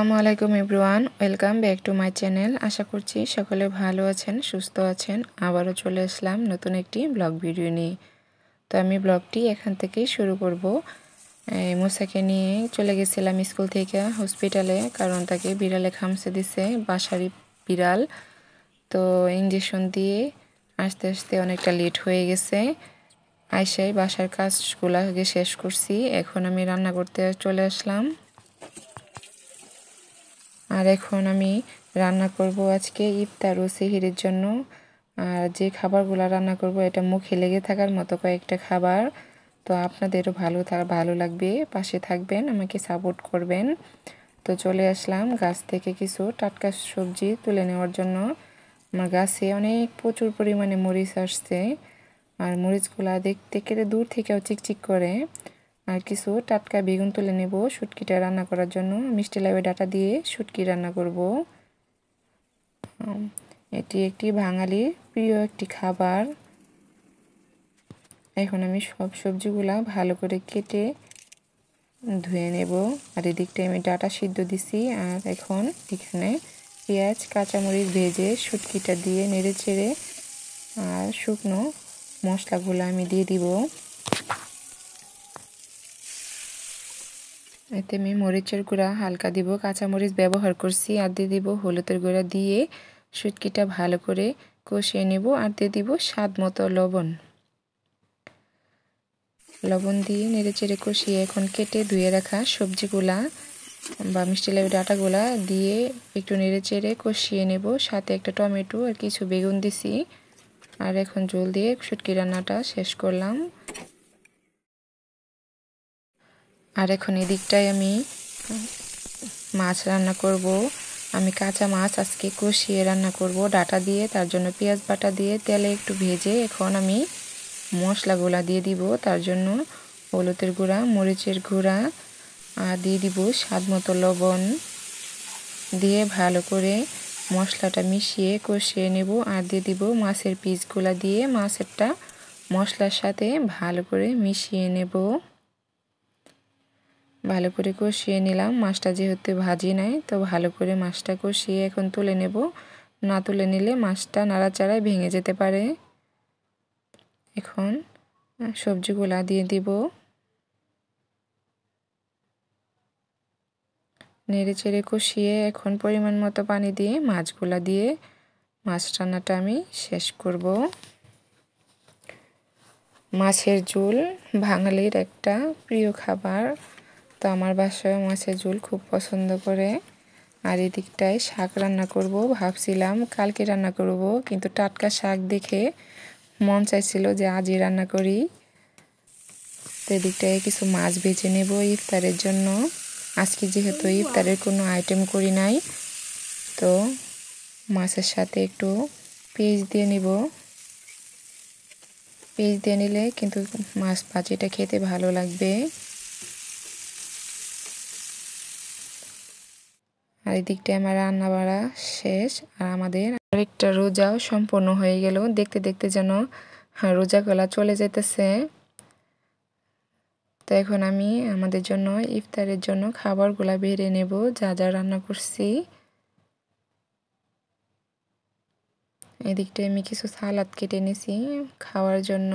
আসসালামু আলাইকুম everyone, welcome back to my channel. আশা করছি সকলে ভালো আছেন, সুস্থ আছেন। আবারও চলে আসলাম নতুন একটি ব্লগ ভিডিও নিয়ে। তো আমি ব্লগটি এখান থেকেই শুরু করব। মুসাকে নিয়ে চলে গেছিলাম স্কুল থেকে হসপিটালে, কারণ তাকে বিড়ালে খামচে দিছে, বাসারই বিড়াল। তো ইঞ্জেকশন দিয়ে আস্তে আস্তে অনেকটা লেট হয়ে গেছে। আইসাই বাসার কাজগুলো আগে শেষ করছি, এখন আমি রান্না করতে চলে আসলাম। আর এখন আমি রান্না করব আজকে ইফতার ও সেহরির জন্য। আর যে খাবারগুলো রান্না করব এটা মুখে লেগে থাকার মতো কয়েকটা খাবার। তো আপনাদেরও ভালো লাগবে, পাশে থাকবেন, আমাকে সাপোর্ট করবেন। তো চলে আসলাম গাছ থেকে কিছু টাটকা সবজি তুলে নেওয়ার জন্য। আমার গাছে প্রচুর পরিমাণে মরিচ আসছে, আর মরিচগুলা দেখতে কেটে দূর থেকেও চিকচিক করে। আর কিছু টাটকা বেগুন তুলে নেব শুটকিটা রান্না করার জন্য। মিষ্টি লাউয়ের ডাঁটা দিয়ে শুটকি রান্না করব। এটি একটি বাঙালির প্রিয় একটি খাবার। এখন আমি সব সবজিগুলা ভালো করে কেটে ধুয়ে নেব। আর এদিকটায় আমি ডাঁটা সিদ্ধ দিছি। আর এখন এখানে পেঁয়াজ কাঁচামরিচ ভেজে শুটকিটা দিয়ে নেড়ে চেড়ে আর শুকনো মশলাগুলো আমি দিয়ে দিব। এতে আমি মরিচের গুঁড়া হালকা দিব, কাঁচামরিচ ব্যবহার করছি। আর দিয়ে দিব হলুদের গুঁড়া দিয়ে শুটকিটা ভালো করে কষিয়ে নেব। আর দিয়ে দিব স্বাদ মতো লবণ দিয়ে নেড়ে চেড়ে কষিয়ে এখন কেটে ধুয়ে রাখা সবজিগুলা বা মিষ্টি লেবু ডাঁটাগুলা দিয়ে একটু নেড়ে চেড়ে কষিয়ে নেব। সাথে একটা টমেটো আর কিছু বেগুন দিছি। আর এখন জল দিয়ে শুটকি রান্নাটা শেষ করলাম। আর এখন এদিকটায় আমি মাছ রান্না করব। আমি কাঁচা মাছ আজকে কষিয়ে রান্না করব ডাঁটা দিয়ে, তার জন্য পেঁয়াজ বাটা দিয়ে তেলে একটু ভেজে এখন আমি মশলাগুলা দিয়ে দিব। তার জন্য হলুদের গুঁড়া, মরিচের গুঁড়া আর দিয়ে দিব স্বাদ মতো লবণ দিয়ে ভালো করে মশলাটা মিশিয়ে কষিয়ে নেব। আর দিয়ে দিব মাছের পিসগুলা দিয়ে মাছেরটা মশলার সাথে ভালো করে মিশিয়ে নেব। ভালো করে কষিয়ে নিলাম। মাছটা যেহেতু ভাজি নাই, তো ভালো করে মাছটা কষিয়ে এখন তুলে নেব। না তুলে নিলে মাছটা নাড়াচাড়ায় ভেঙে যেতে পারে। এখন সবজিগুলা দিয়ে দিব, নেড়ে চেড়ে কষিয়ে এখন পরিমাণ মতো পানি দিয়ে মাছগুলা দিয়ে মাছ রান্নাটা আমি শেষ করব। মাছের ঝোল বাঙালির একটা প্রিয় খাবার। তো আমার বাসায় মাছের ঝোল খুব পছন্দ করে। আর এদিকটায় শাক রান্না করব, ভাবছিলাম কালকে রান্না করব, কিন্তু টাটকা শাক দেখে মন চাইছিল যে আজই রান্না করি। তো এদিকটায় কিছু মাছ ভেজে নেব ইফতারের জন্য। আজকে যেহেতু ইফতারের কোনো আইটেম করি নাই, তো মাছের সাথে একটু পেঁয়াজ দিয়ে নিব। পেঁয়াজ দিয়ে নিলে কিন্তু মাছ ভাজিটা খেতে ভালো লাগবে। আর এদিকটায় আমার রান্না বাড়া শেষ। আর আমাদের আরেকটা রোজাও সম্পূর্ণ হয়ে গেল। দেখতে দেখতে যেন রোজাগুলা চলে যেতেছে। তো এখন আমি আমাদের জন্য ইফতারের জন্য খাবারগুলা বেড়ে নেব, যা যা রান্না করছি। এদিকটায় আমি কিছু সালাদ কেটে নিয়েছি খাওয়ার জন্য।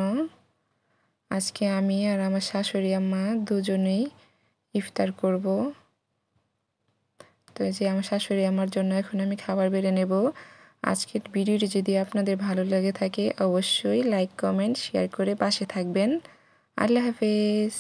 আজকে আমি আর আমার শাশুড়ি আম্মা দুজনেই ইফতার করব। তো এই যে আমার শাশুড়ি আমার জন্য এখন আমি খাবার বেড়ে নেব। আজকের ভিডিওটি যদি আপনাদের ভালো লেগে থাকে অবশ্যই লাইক, কমেন্ট, শেয়ার করে পাশে থাকবেন। আল্লাহ হাফেজ।